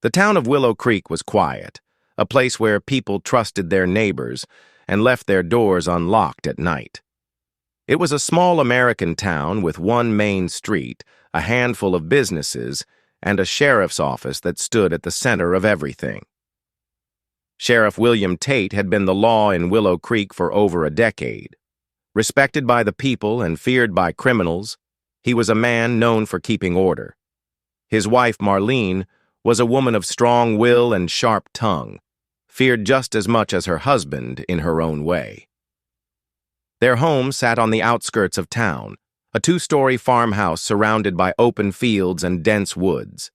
The town of Willow Creek was quiet, a place where people trusted their neighbors and left their doors unlocked at night. It was a small American town with one main street, a handful of businesses, and a sheriff's office that stood at the center of everything. Sheriff William Tate had been the law in Willow Creek for over a decade. Respected by the people and feared by criminals, he was a man known for keeping order. His wife, Marlene, was a woman of strong will and sharp tongue, feared just as much as her husband in her own way. Their home sat on the outskirts of town, a two-story farmhouse surrounded by open fields and dense woods.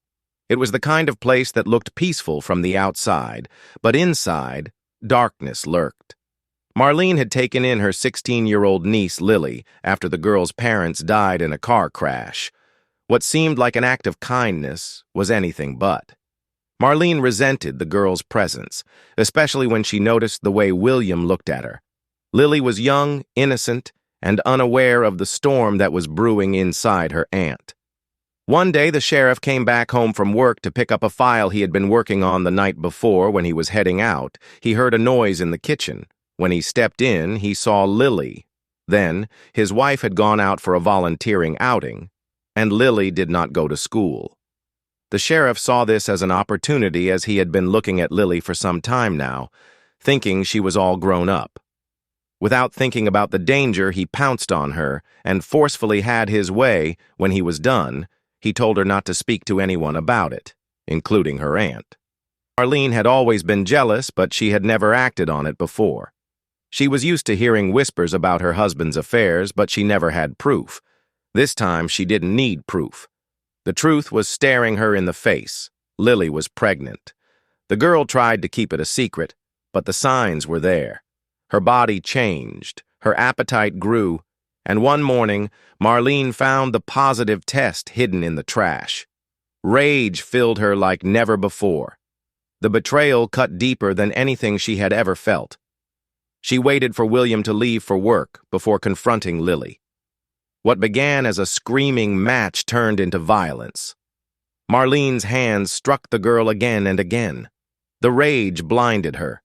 It was the kind of place that looked peaceful from the outside, but inside, darkness lurked. Marlene had taken in her 16-year-old niece, Lily, after the girl's parents died in a car crash. What seemed like an act of kindness was anything but. Marlene resented the girl's presence, especially when she noticed the way William looked at her. Lily was young, innocent, and unaware of the storm that was brewing inside her aunt. One day, the sheriff came back home from work to pick up a file he had been working on the night before. When he was heading out, he heard a noise in the kitchen. When he stepped in, he saw Lily. Then, his wife had gone out for a volunteering outing, and Lily did not go to school. The sheriff saw this as an opportunity, as he had been looking at Lily for some time now, thinking she was all grown up. Without thinking about the danger, he pounced on her and forcefully had his way. When he was done, he told her not to speak to anyone about it, including her aunt. Marlene had always been jealous, but she had never acted on it before. She was used to hearing whispers about her husband's affairs, but she never had proof. This time, she didn't need proof. The truth was staring her in the face. Lily was pregnant. The girl tried to keep it a secret, but the signs were there. Her body changed, her appetite grew, and one morning, Marlene found the positive test hidden in the trash. Rage filled her like never before. The betrayal cut deeper than anything she had ever felt. She waited for William to leave for work before confronting Lily. What began as a screaming match turned into violence. Marlene's hands struck the girl again and again. The rage blinded her.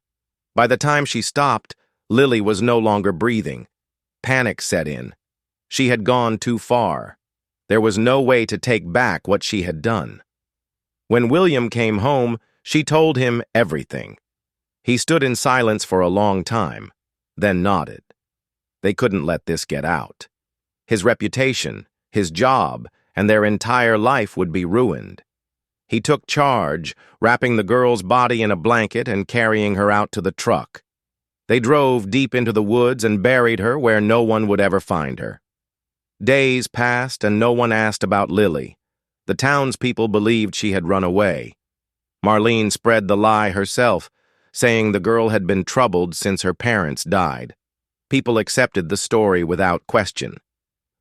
By the time she stopped, Lily was no longer breathing. Panic set in. She had gone too far. There was no way to take back what she had done. When William came home, she told him everything. He stood in silence for a long time, then nodded. They couldn't let this get out. His reputation, his job, and their entire life would be ruined. He took charge, wrapping the girl's body in a blanket and carrying her out to the truck. They drove deep into the woods and buried her where no one would ever find her. Days passed and no one asked about Lily. The townspeople believed she had run away. Marlene spread the lie herself, saying the girl had been troubled since her parents died. People accepted the story without question.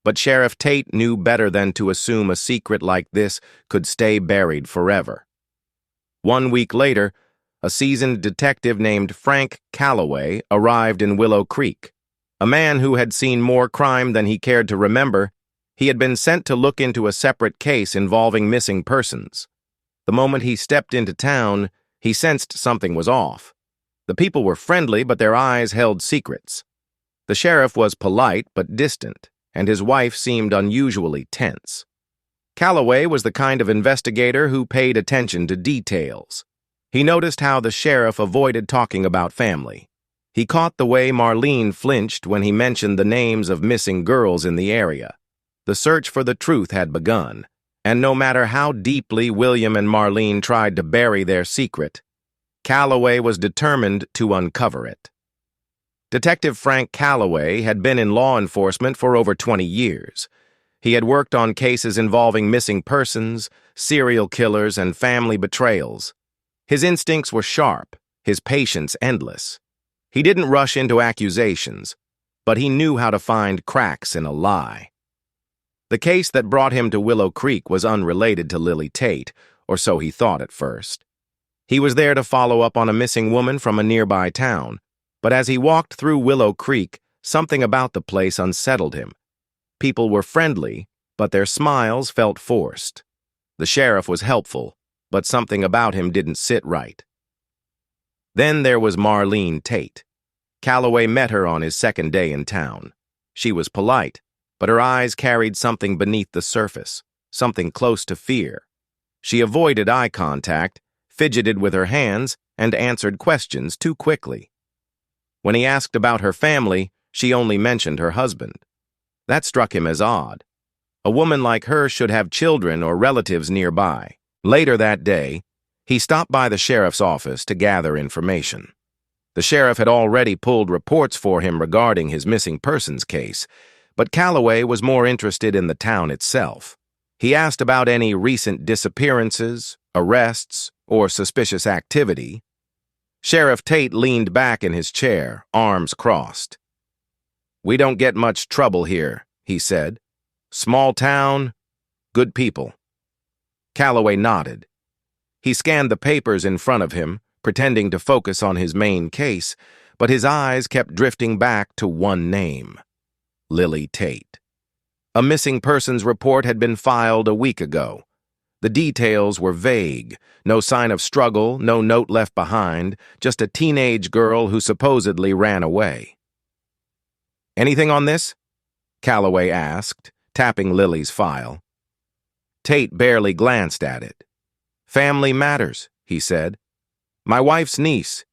But Sheriff Tate knew better than to assume a secret like this could stay buried forever. 1 week later, a seasoned detective named Frank Calloway arrived in Willow Creek. A man who had seen more crime than he cared to remember, he had been sent to look into a separate case involving missing persons. The moment he stepped into town, he sensed something was off. The people were friendly, but their eyes held secrets. The sheriff was polite but distant, and his wife seemed unusually tense. Calloway was the kind of investigator who paid attention to details. He noticed how the sheriff avoided talking about family. He caught the way Marlene flinched when he mentioned the names of missing girls in the area. The search for the truth had begun, and no matter how deeply William and Marlene tried to bury their secret, Calloway was determined to uncover it. Detective Frank Calloway had been in law enforcement for over 20 years. He had worked on cases involving missing persons, serial killers, and family betrayals. His instincts were sharp, his patience endless. He didn't rush into accusations, but he knew how to find cracks in a lie. The case that brought him to Willow Creek was unrelated to Lily Tate, or so he thought at first. He was there to follow up on a missing woman from a nearby town, but as he walked through Willow Creek, something about the place unsettled him. People were friendly, but their smiles felt forced. The sheriff was helpful, but something about him didn't sit right. Then there was Marlene Tate. Calloway met her on his second day in town. She was polite, but her eyes carried something beneath the surface, something close to fear. She avoided eye contact, fidgeted with her hands, and answered questions too quickly. When he asked about her family, she only mentioned her husband. That struck him as odd. A woman like her should have children or relatives nearby. Later that day, he stopped by the sheriff's office to gather information. The sheriff had already pulled reports for him regarding his missing persons case, but Calloway was more interested in the town itself. He asked about any recent disappearances, arrests, or suspicious activity. Sheriff Tate leaned back in his chair, arms crossed. "We don't get much trouble here," he said. "Small town, good people." Calloway nodded. He scanned the papers in front of him, pretending to focus on his main case, but his eyes kept drifting back to one name: Lily Tate. A missing persons report had been filed a week ago. The details were vague, no sign of struggle, no note left behind, just a teenage girl who supposedly ran away. "Anything on this?" Calloway asked, tapping Lily's file. Tate barely glanced at it. "Family matters," he said. "My wife's niece.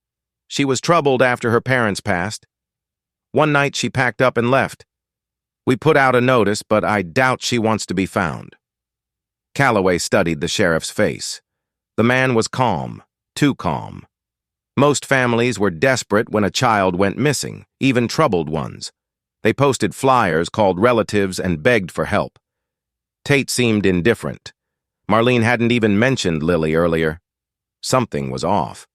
She was troubled after her parents passed. One night she packed up and left. We put out a notice, but I doubt she wants to be found." Calloway studied the sheriff's face. The man was calm, too calm. Most families were desperate when a child went missing, even troubled ones. They posted flyers, called relatives, and begged for help. Tate seemed indifferent. Marlene hadn't even mentioned Lily earlier. Something was off.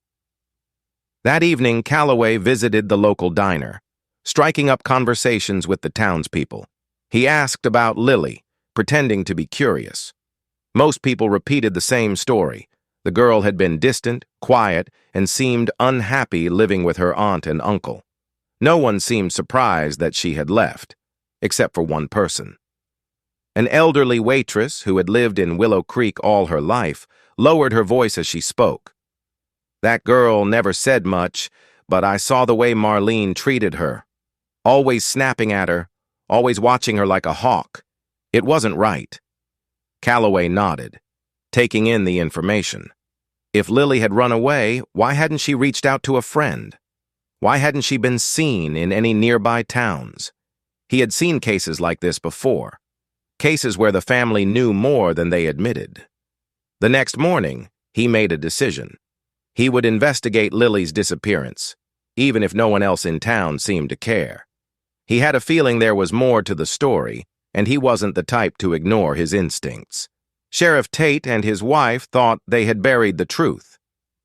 That evening, Calloway visited the local diner, striking up conversations with the townspeople. He asked about Lily, pretending to be curious. Most people repeated the same story. The girl had been distant, quiet, and seemed unhappy living with her aunt and uncle. No one seemed surprised that she had left, except for one person. An elderly waitress who had lived in Willow Creek all her life lowered her voice as she spoke. "That girl never said much, but I saw the way Marlene treated her. Always snapping at her, always watching her like a hawk. It wasn't right." Calloway nodded, taking in the information. If Lily had run away, why hadn't she reached out to a friend? Why hadn't she been seen in any nearby towns? He had seen cases like this before. Cases where the family knew more than they admitted. The next morning, he made a decision. He would investigate Lily's disappearance, even if no one else in town seemed to care. He had a feeling there was more to the story, and he wasn't the type to ignore his instincts. Sheriff Tate and his wife thought they had buried the truth.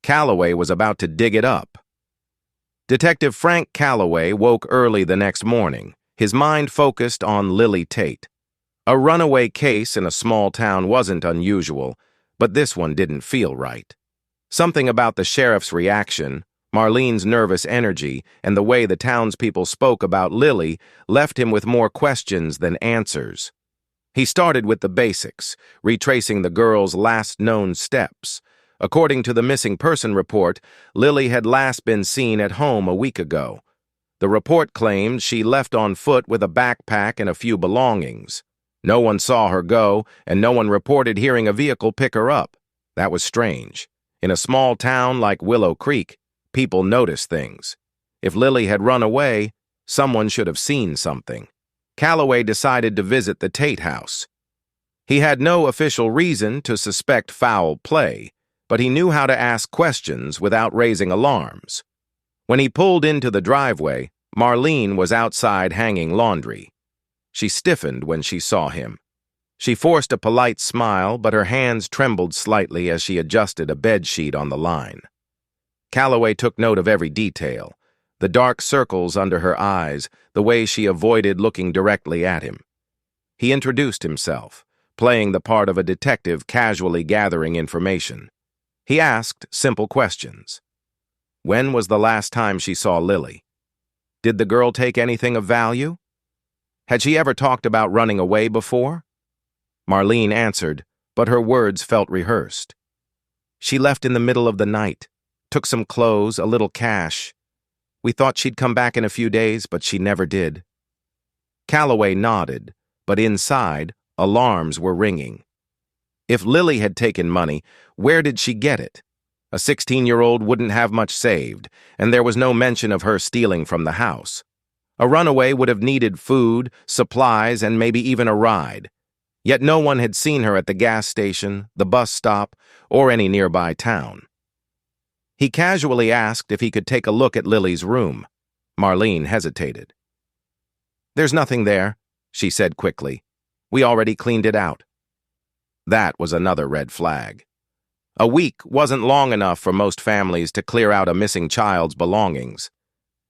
Calloway was about to dig it up. Detective Frank Calloway woke early the next morning, his mind focused on Lily Tate. A runaway case in a small town wasn't unusual, but this one didn't feel right. Something about the sheriff's reaction, Marlene's nervous energy, and the way the townspeople spoke about Lily left him with more questions than answers. He started with the basics, retracing the girl's last known steps. According to the missing person report, Lily had last been seen at home a week ago. The report claimed she left on foot with a backpack and a few belongings. No one saw her go, and no one reported hearing a vehicle pick her up. That was strange. In a small town like Willow Creek, people notice things. If Lily had run away, someone should have seen something. Calloway decided to visit the Tate house. He had no official reason to suspect foul play, but he knew how to ask questions without raising alarms. When he pulled into the driveway, Marlene was outside hanging laundry. She stiffened when she saw him. She forced a polite smile, but her hands trembled slightly as she adjusted a bedsheet on the line. Calloway took note of every detail, the dark circles under her eyes, the way she avoided looking directly at him. He introduced himself, playing the part of a detective casually gathering information. He asked simple questions. When was the last time she saw Lily? Did the girl take anything of value? Had she ever talked about running away before? Marlene answered, but her words felt rehearsed. She left in the middle of the night, took some clothes, a little cash. We thought she'd come back in a few days, but she never did." Calloway nodded, but inside, alarms were ringing. If Lily had taken money, where did she get it? A 16-year-old wouldn't have much saved, and there was no mention of her stealing from the house. A runaway would have needed food, supplies, and maybe even a ride. Yet no one had seen her at the gas station, the bus stop, or any nearby town. He casually asked if he could take a look at Lily's room. Marlene hesitated. "There's nothing there," she said quickly. "We already cleaned it out." That was another red flag. A week wasn't long enough for most families to clear out a missing child's belongings.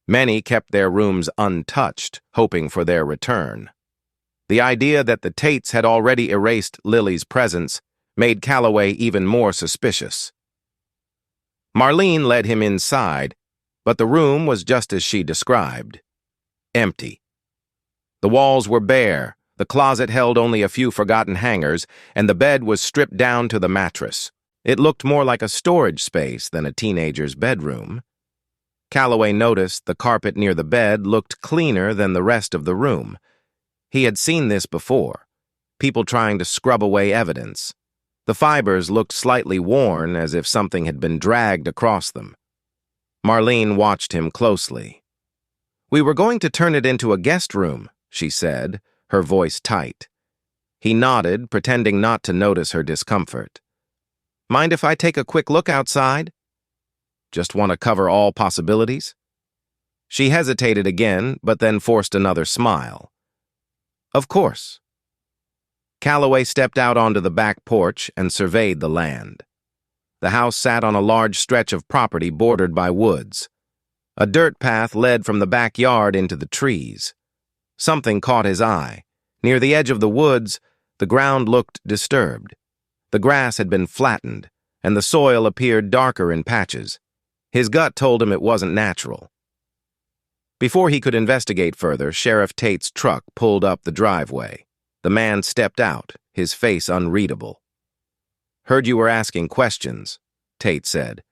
Many kept their rooms untouched, hoping for their return. The idea that the Tates had already erased Lily's presence made Calloway even more suspicious. Marlene led him inside, but the room was just as she described. Empty. The walls were bare, the closet held only a few forgotten hangers, and the bed was stripped down to the mattress. It looked more like a storage space than a teenager's bedroom. Calloway noticed the carpet near the bed looked cleaner than the rest of the room. He had seen this before, people trying to scrub away evidence. The fibers looked slightly worn, as if something had been dragged across them. Marlene watched him closely. "We were going to turn it into a guest room," she said, her voice tight. He nodded, pretending not to notice her discomfort. "Mind if I take a quick look outside?" "Just want to cover all possibilities?" She hesitated again, but then forced another smile. "Of course." Calloway stepped out onto the back porch and surveyed the land. The house sat on a large stretch of property bordered by woods. A dirt path led from the backyard into the trees. Something caught his eye. Near the edge of the woods, the ground looked disturbed. The grass had been flattened, and the soil appeared darker in patches. His gut told him it wasn't natural. Before he could investigate further, Sheriff Tate's truck pulled up the driveway. The man stepped out, his face unreadable. "Heard you were asking questions," Tate said.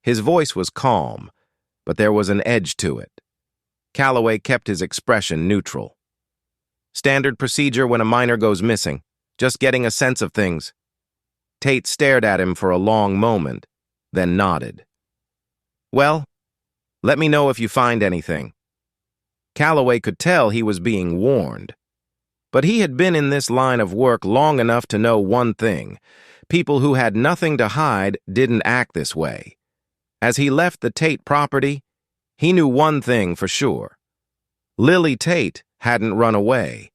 His voice was calm, but there was an edge to it. Calloway kept his expression neutral. "Standard procedure when a minor goes missing, just getting a sense of things." Tate stared at him for a long moment, then nodded. "Well, let me know if you find anything." Calloway could tell he was being warned. But he had been in this line of work long enough to know one thing. People who had nothing to hide didn't act this way. As he left the Tate property, he knew one thing for sure. Lily Tate hadn't run away.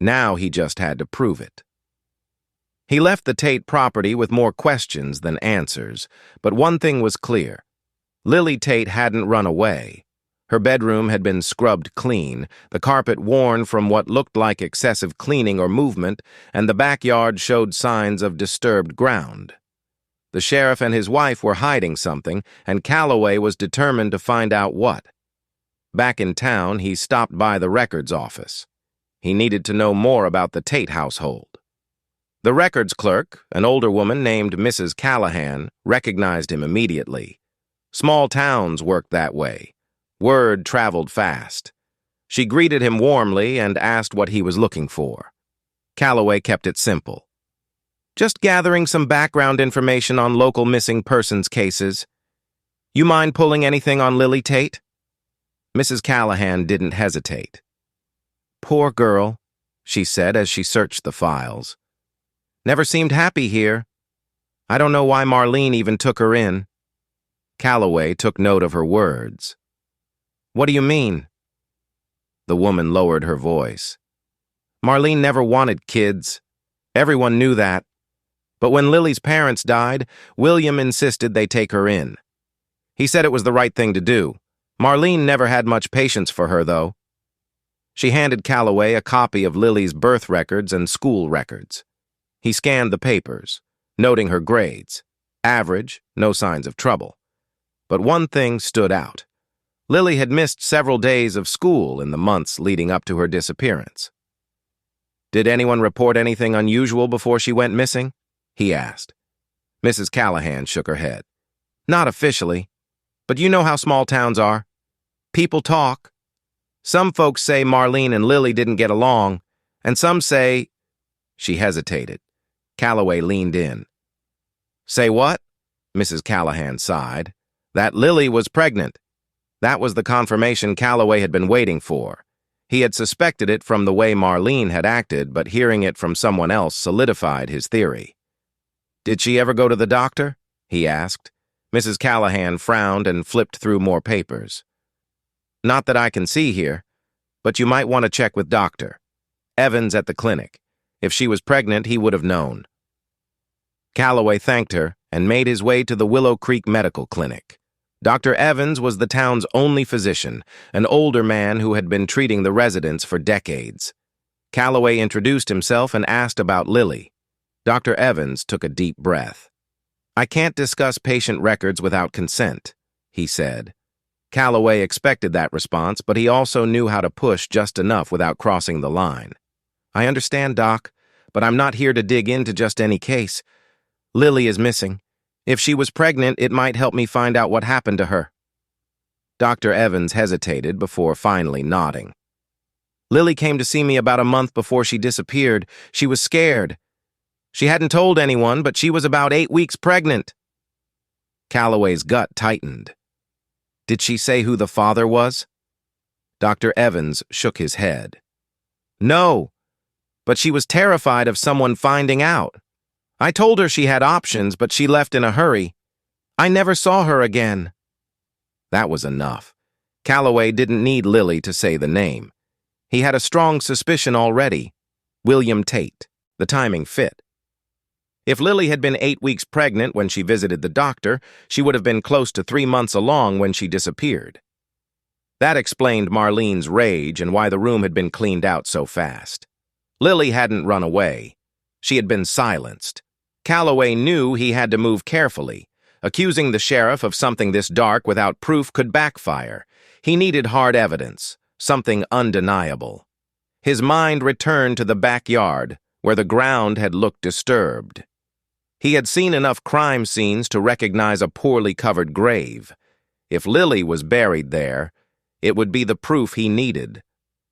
Now he just had to prove it. He left the Tate property with more questions than answers, but one thing was clear. Lily Tate hadn't run away. Her bedroom had been scrubbed clean, the carpet worn from what looked like excessive cleaning or movement, and the backyard showed signs of disturbed ground. The sheriff and his wife were hiding something, and Calloway was determined to find out what. Back in town, he stopped by the records office. He needed to know more about the Tate household. The records clerk, an older woman named Mrs. Callahan, recognized him immediately. Small towns worked that way. Word traveled fast. She greeted him warmly and asked what he was looking for. Calloway kept it simple. "Just gathering some background information on local missing persons cases. You mind pulling anything on Lily Tate?" Mrs. Callahan didn't hesitate. "Poor girl," she said as she searched the files. "Never seemed happy here. I don't know why Marlene even took her in." Calloway took note of her words. "What do you mean?" The woman lowered her voice. "Marlene never wanted kids. Everyone knew that. But when Lily's parents died, William insisted they take her in. He said it was the right thing to do. Marlene never had much patience for her, though." She handed Calloway a copy of Lily's birth records and school records. He scanned the papers, noting her grades. Average, no signs of trouble. But one thing stood out. Lily had missed several days of school in the months leading up to her disappearance. "Did anyone report anything unusual before she went missing?" he asked. Mrs. Callahan shook her head. Not officially, but you know how small towns are. People talk. Some folks say Marlene and Lily didn't get along, and some say— She hesitated. Calloway leaned in. Say what? Mrs. Callahan sighed. That Lily was pregnant. That was the confirmation Calloway had been waiting for. He had suspected it from the way Marlene had acted, but hearing it from someone else solidified his theory. Did she ever go to the doctor? He asked. Mrs. Callahan frowned and flipped through more papers. Not that I can see here, but you might want to check with Dr. Evans at the clinic. If she was pregnant, he would have known. Calloway thanked her and made his way to the Willow Creek Medical Clinic. Dr. Evans was the town's only physician, an older man who had been treating the residents for decades. Calloway introduced himself and asked about Lily. Dr. Evans took a deep breath. I can't discuss patient records without consent, he said. Calloway expected that response, but he also knew how to push just enough without crossing the line. I understand, Doc, but I'm not here to dig into just any case. Lily is missing. If she was pregnant, it might help me find out what happened to her. Dr. Evans hesitated before finally nodding. Lily came to see me about a month before she disappeared. She was scared. She hadn't told anyone, but she was about 8 weeks pregnant. Calloway's gut tightened. Did she say who the father was? Dr. Evans shook his head. No, but she was terrified of someone finding out. I told her she had options, but she left in a hurry. I never saw her again. That was enough. Calloway didn't need Lily to say the name. He had a strong suspicion already. William Tate. The timing fit. If Lily had been 8 weeks pregnant when she visited the doctor, she would have been close to 3 months along when she disappeared. That explained Marlene's rage and why the room had been cleaned out so fast. Lily hadn't run away. She had been silenced. Calloway knew he had to move carefully. Accusing the sheriff of something this dark without proof could backfire. He needed hard evidence, something undeniable. His mind returned to the backyard, where the ground had looked disturbed. He had seen enough crime scenes to recognize a poorly covered grave. If Lily was buried there, it would be the proof he needed.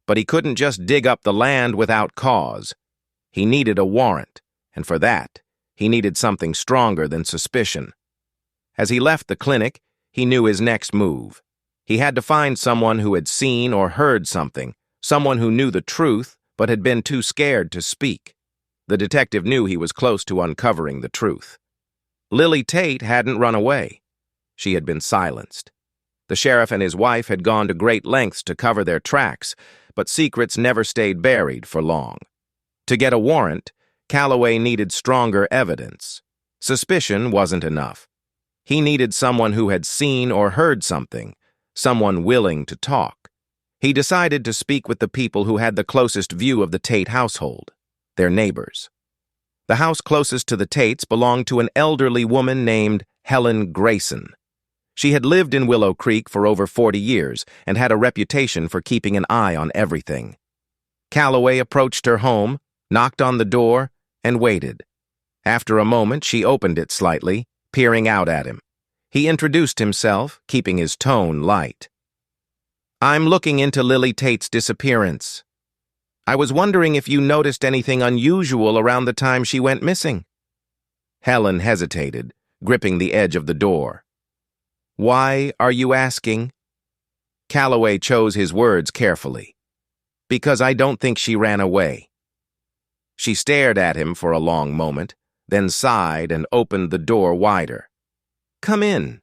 But he couldn't just dig up the land without cause. He needed a warrant, and for that, he needed something stronger than suspicion. As he left the clinic, he knew his next move. He had to find someone who had seen or heard something, someone who knew the truth but had been too scared to speak. The detective knew he was close to uncovering the truth. Lily Tate hadn't run away. She had been silenced. The sheriff and his wife had gone to great lengths to cover their tracks, but secrets never stayed buried for long. To get a warrant, Calloway needed stronger evidence. Suspicion wasn't enough. He needed someone who had seen or heard something, someone willing to talk. He decided to speak with the people who had the closest view of the Tate household, their neighbors. The house closest to the Tates belonged to an elderly woman named Helen Grayson. She had lived in Willow Creek for over 40 years and had a reputation for keeping an eye on everything. Calloway approached her home, knocked on the door, and waited. After a moment, she opened it slightly, peering out at him. He introduced himself, keeping his tone light. I'm looking into Lily Tate's disappearance. I was wondering if you noticed anything unusual around the time she went missing. Helen hesitated, gripping the edge of the door. Why are you asking? Calloway chose his words carefully. Because I don't think she ran away. She stared at him for a long moment, then sighed and opened the door wider. Come in.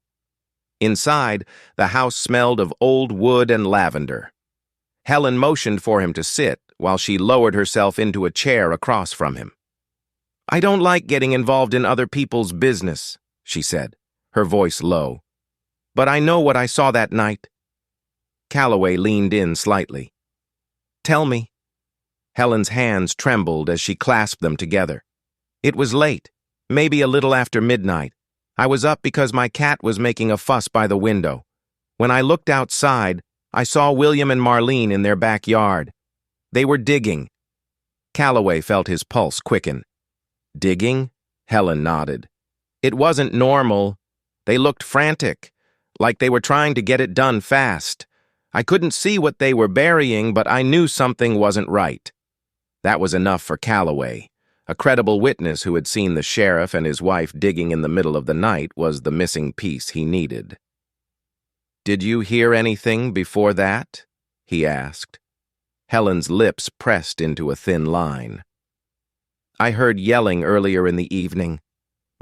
Inside, the house smelled of old wood and lavender. Helen motioned for him to sit while she lowered herself into a chair across from him. I don't like getting involved in other people's business, she said, her voice low. But I know what I saw that night. Calloway leaned in slightly. Tell me. Helen's hands trembled as she clasped them together. It was late, maybe a little after midnight. I was up because my cat was making a fuss by the window. When I looked outside, I saw William and Marlene in their backyard. They were digging. Calloway felt his pulse quicken. Digging? Helen nodded. It wasn't normal. They looked frantic, like they were trying to get it done fast. I couldn't see what they were burying, but I knew something wasn't right. That was enough for Calloway. A credible witness who had seen the sheriff and his wife digging in the middle of the night was the missing piece he needed. "Did you hear anything before that?" he asked. Helen's lips pressed into a thin line. "I heard yelling earlier in the evening.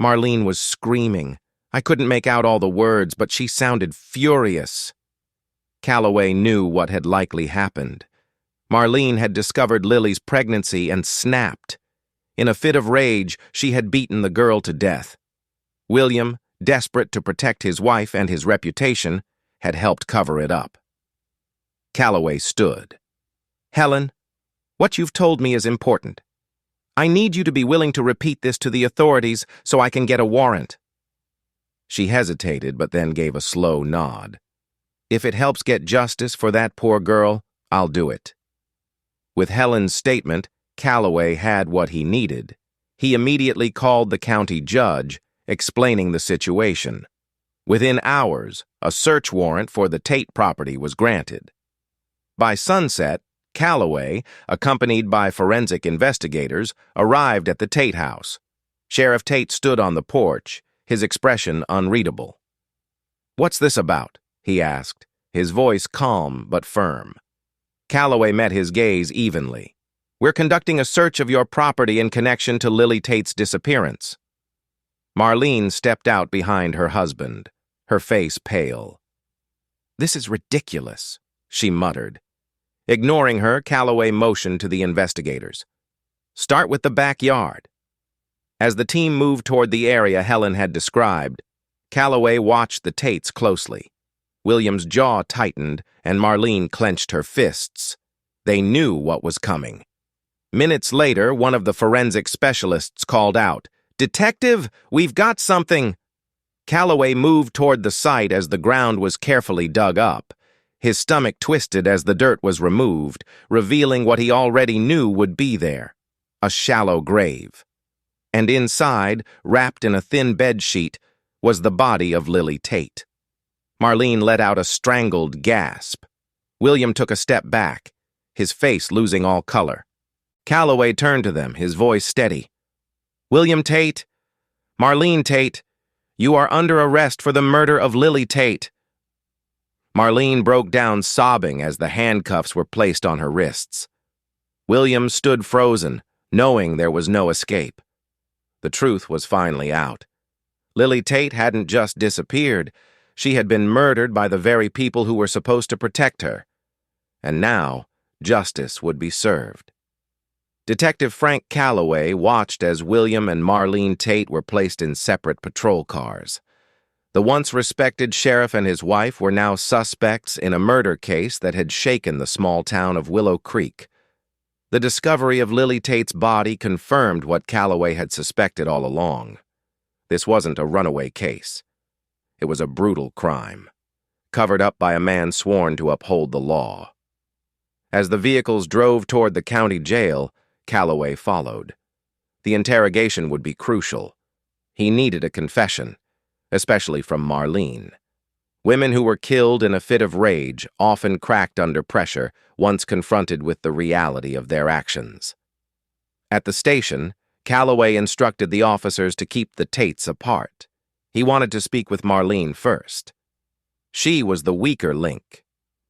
Marlene was screaming. I couldn't make out all the words, but she sounded furious." Calloway knew what had likely happened. Marlene had discovered Lily's pregnancy and snapped. In a fit of rage, she had beaten the girl to death. William, desperate to protect his wife and his reputation, had helped cover it up. Calloway stood. "Helen, what you've told me is important. I need you to be willing to repeat this to the authorities so I can get a warrant." She hesitated, but then gave a slow nod. "If it helps get justice for that poor girl, I'll do it." With Helen's statement, Calloway had what he needed. He immediately called the county judge, explaining the situation. Within hours, a search warrant for the Tate property was granted. By sunset, Calloway, accompanied by forensic investigators, arrived at the Tate house. Sheriff Tate stood on the porch, his expression unreadable. "What's this about?" he asked, his voice calm but firm. Calloway met his gaze evenly. "We're conducting a search of your property in connection to Lily Tate's disappearance." Marlene stepped out behind her husband, her face pale. "This is ridiculous," she muttered. Ignoring her, Calloway motioned to the investigators. "Start with the backyard." As the team moved toward the area Helen had described, Calloway watched the Tates closely. William's jaw tightened, and Marlene clenched her fists. They knew what was coming. Minutes later, one of the forensic specialists called out, "Detective, we've got something!" Calloway moved toward the site as the ground was carefully dug up. His stomach twisted as the dirt was removed, revealing what he already knew would be there: a shallow grave. And inside, wrapped in a thin bedsheet, was the body of Lily Tate. Marlene let out a strangled gasp. William took a step back, his face losing all color. Calloway turned to them, his voice steady. "William Tate, Marlene Tate, you are under arrest for the murder of Lily Tate." Marlene broke down sobbing as the handcuffs were placed on her wrists. William stood frozen, knowing there was no escape. The truth was finally out. Lily Tate hadn't just disappeared. She had been murdered by the very people who were supposed to protect her. And now, justice would be served. Detective Frank Calloway watched as William and Marlene Tate were placed in separate patrol cars. The once respected sheriff and his wife were now suspects in a murder case that had shaken the small town of Willow Creek. The discovery of Lily Tate's body confirmed what Calloway had suspected all along. This wasn't a runaway case. It was a brutal crime, covered up by a man sworn to uphold the law. As the vehicles drove toward the county jail, Calloway followed. The interrogation would be crucial. He needed a confession, especially from Marlene. Women who were killed in a fit of rage often cracked under pressure once confronted with the reality of their actions. At the station, Calloway instructed the officers to keep the Tates apart. He wanted to speak with Marlene first. She was the weaker link.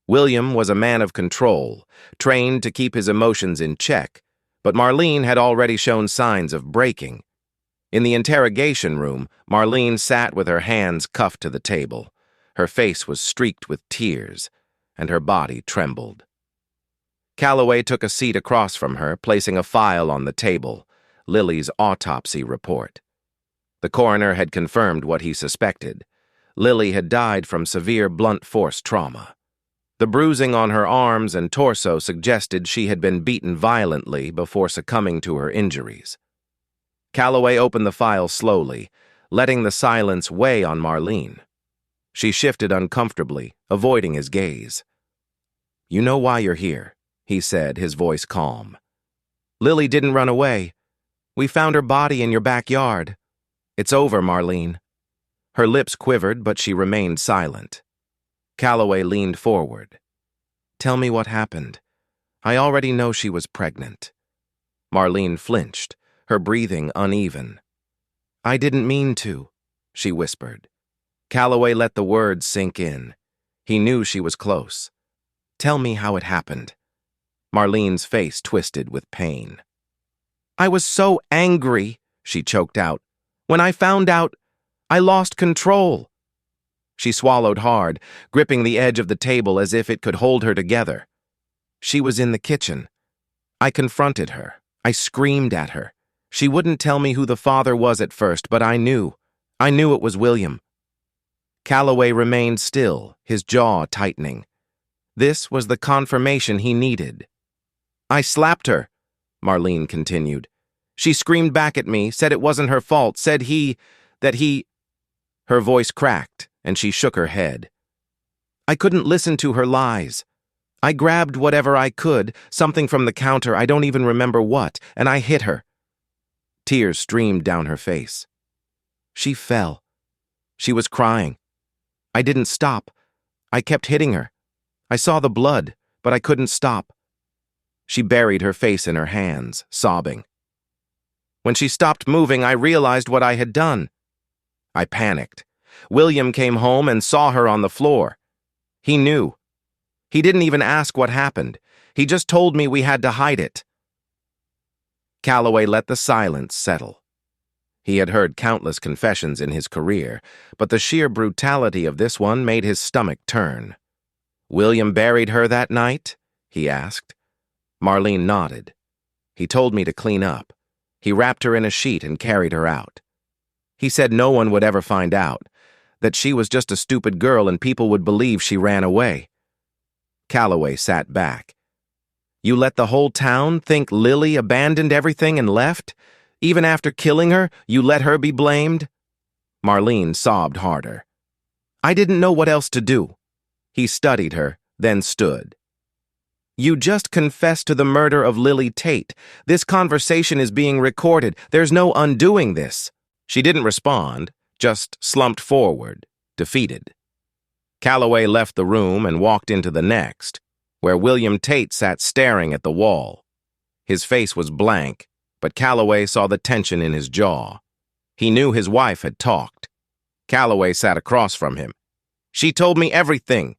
William was a man of control, trained to keep his emotions in check, but Marlene had already shown signs of breaking. In the interrogation room, Marlene sat with her hands cuffed to the table. Her face was streaked with tears, and her body trembled. Calloway took a seat across from her, placing a file on the table, Lily's autopsy report. The coroner had confirmed what he suspected. Lily had died from severe blunt force trauma. The bruising on her arms and torso suggested she had been beaten violently before succumbing to her injuries. Calloway opened the file slowly, letting the silence weigh on Marlene. She shifted uncomfortably, avoiding his gaze. "You know why you're here," he said, his voice calm. "Lily didn't run away. We found her body in your backyard." It's over, Marlene. Her lips quivered, but she remained silent. Calloway leaned forward. Tell me what happened. I already know she was pregnant. Marlene flinched, her breathing uneven. I didn't mean to, she whispered. Calloway let the words sink in. He knew she was close. Tell me how it happened. Marlene's face twisted with pain. I was so angry, she choked out. When I found out, I lost control. She swallowed hard, gripping the edge of the table as if it could hold her together. She was in the kitchen. I confronted her. I screamed at her. She wouldn't tell me who the father was at first, but I knew. I knew it was William. Calloway remained still, his jaw tightening. This was the confirmation he needed. I slapped her, Marlene continued. She screamed back at me, said it wasn't her fault, said that he... Her voice cracked, and she shook her head. I couldn't listen to her lies. I grabbed whatever I could, something from the counter, I don't even remember what, and I hit her. Tears streamed down her face. She fell. She was crying. I didn't stop. I kept hitting her. I saw the blood, but I couldn't stop. She buried her face in her hands, sobbing. When she stopped moving, I realized what I had done. I panicked. William came home and saw her on the floor. He knew. He didn't even ask what happened. He just told me we had to hide it. Calloway let the silence settle. He had heard countless confessions in his career, but the sheer brutality of this one made his stomach turn. William buried her that night? He asked. Marlene nodded. He told me to clean up. He wrapped her in a sheet and carried her out. He said no one would ever find out, that she was just a stupid girl and people would believe she ran away. Calloway sat back. You let the whole town think Lily abandoned everything and left? Even after killing her, you let her be blamed? Marlene sobbed harder. I didn't know what else to do. He studied her, then stood. You just confessed to the murder of Lily Tate. This conversation is being recorded. There's no undoing this. She didn't respond, just slumped forward, defeated. Calloway left the room and walked into the next, where William Tate sat staring at the wall. His face was blank, but Calloway saw the tension in his jaw. He knew his wife had talked. Calloway sat across from him. She told me everything.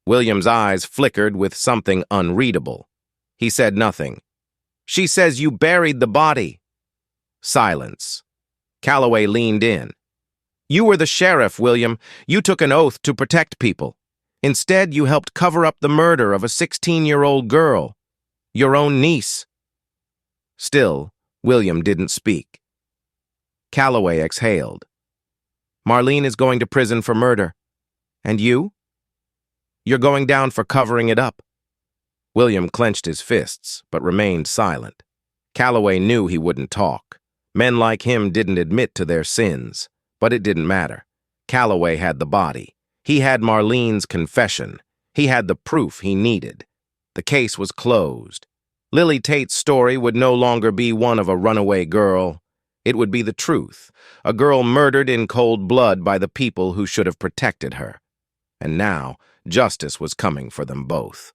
William's eyes flickered with something unreadable. He said nothing. She says you buried the body. Silence. Calloway leaned in. You were the sheriff, William. You took an oath to protect people. Instead, you helped cover up the murder of a 16-year-old girl, your own niece. Still, William didn't speak. Calloway exhaled. Marlene is going to prison for murder. And you? You're going down for covering it up. William clenched his fists, but remained silent. Calloway knew he wouldn't talk. Men like him didn't admit to their sins, but it didn't matter. Calloway had the body. He had Marlene's confession. He had the proof he needed. The case was closed. Lily Tate's story would no longer be one of a runaway girl. It would be the truth, a girl murdered in cold blood by the people who should have protected her. And now, justice was coming for them both.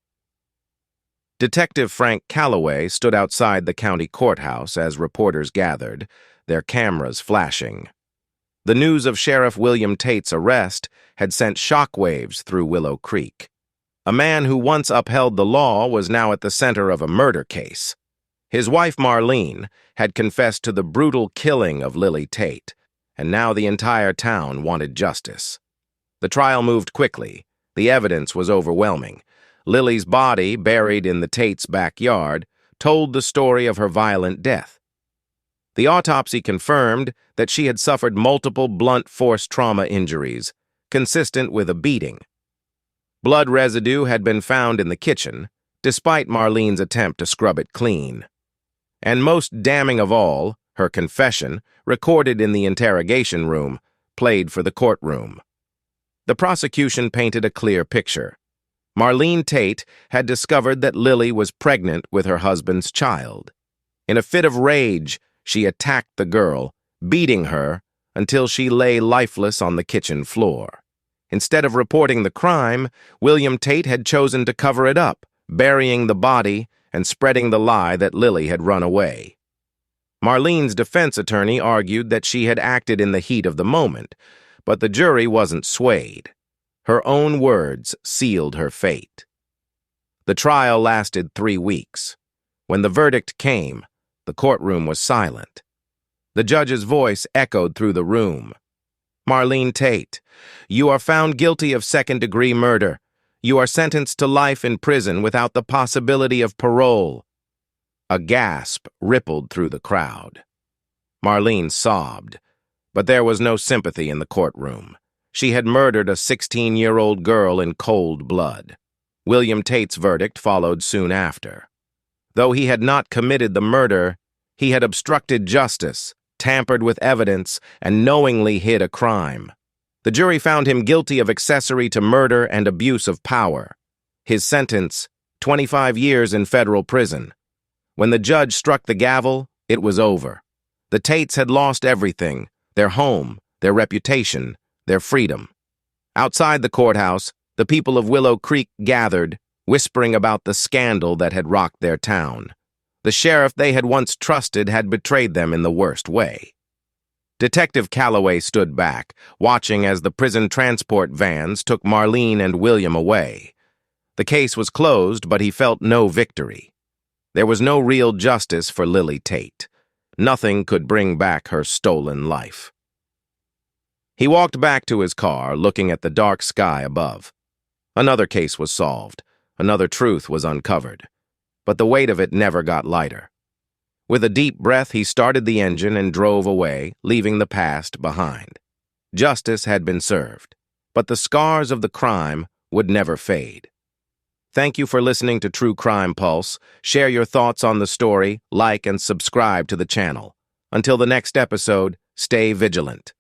Detective Frank Calloway stood outside the county courthouse as reporters gathered, their cameras flashing. The news of Sheriff William Tate's arrest had sent shockwaves through Willow Creek. A man who once upheld the law was now at the center of a murder case. His wife Marlene had confessed to the brutal killing of Lily Tate, and now the entire town wanted justice. The trial moved quickly. The evidence was overwhelming. Lily's body, buried in the Tates' backyard, told the story of her violent death. The autopsy confirmed that she had suffered multiple blunt force trauma injuries, consistent with a beating. Blood residue had been found in the kitchen, despite Marlene's attempt to scrub it clean. And most damning of all, her confession, recorded in the interrogation room, played for the courtroom. The prosecution painted a clear picture. Marlene Tate had discovered that Lily was pregnant with her husband's child. In a fit of rage, she attacked the girl, beating her, until she lay lifeless on the kitchen floor. Instead of reporting the crime, William Tate had chosen to cover it up, burying the body and spreading the lie that Lily had run away. Marlene's defense attorney argued that she had acted in the heat of the moment, but the jury wasn't swayed. Her own words sealed her fate. The trial lasted 3 weeks. When the verdict came, the courtroom was silent. The judge's voice echoed through the room. "Marlene Tate, you are found guilty of second-degree murder. You are sentenced to life in prison without the possibility of parole." A gasp rippled through the crowd. Marlene sobbed, but there was no sympathy in the courtroom. She had murdered a 16-year-old girl in cold blood. William Tate's verdict followed soon after. Though he had not committed the murder, he had obstructed justice, tampered with evidence, and knowingly hid a crime. The jury found him guilty of accessory to murder and abuse of power. His sentence, 25 years in federal prison. When the judge struck the gavel, it was over. The Tates had lost everything: their home, their reputation, their freedom. Outside the courthouse, the people of Willow Creek gathered, whispering about the scandal that had rocked their town. The sheriff they had once trusted had betrayed them in the worst way. Detective Calloway stood back, watching as the prison transport vans took Marlene and William away. The case was closed, but he felt no victory. There was no real justice for Lily Tate. Nothing could bring back her stolen life. He walked back to his car, looking at the dark sky above. Another case was solved. Another truth was uncovered. But the weight of it never got lighter. With a deep breath, he started the engine and drove away, leaving the past behind. Justice had been served, but the scars of the crime would never fade. Thank you for listening to True Crime Pulse. Share your thoughts on the story, like and subscribe to the channel. Until the next episode, stay vigilant.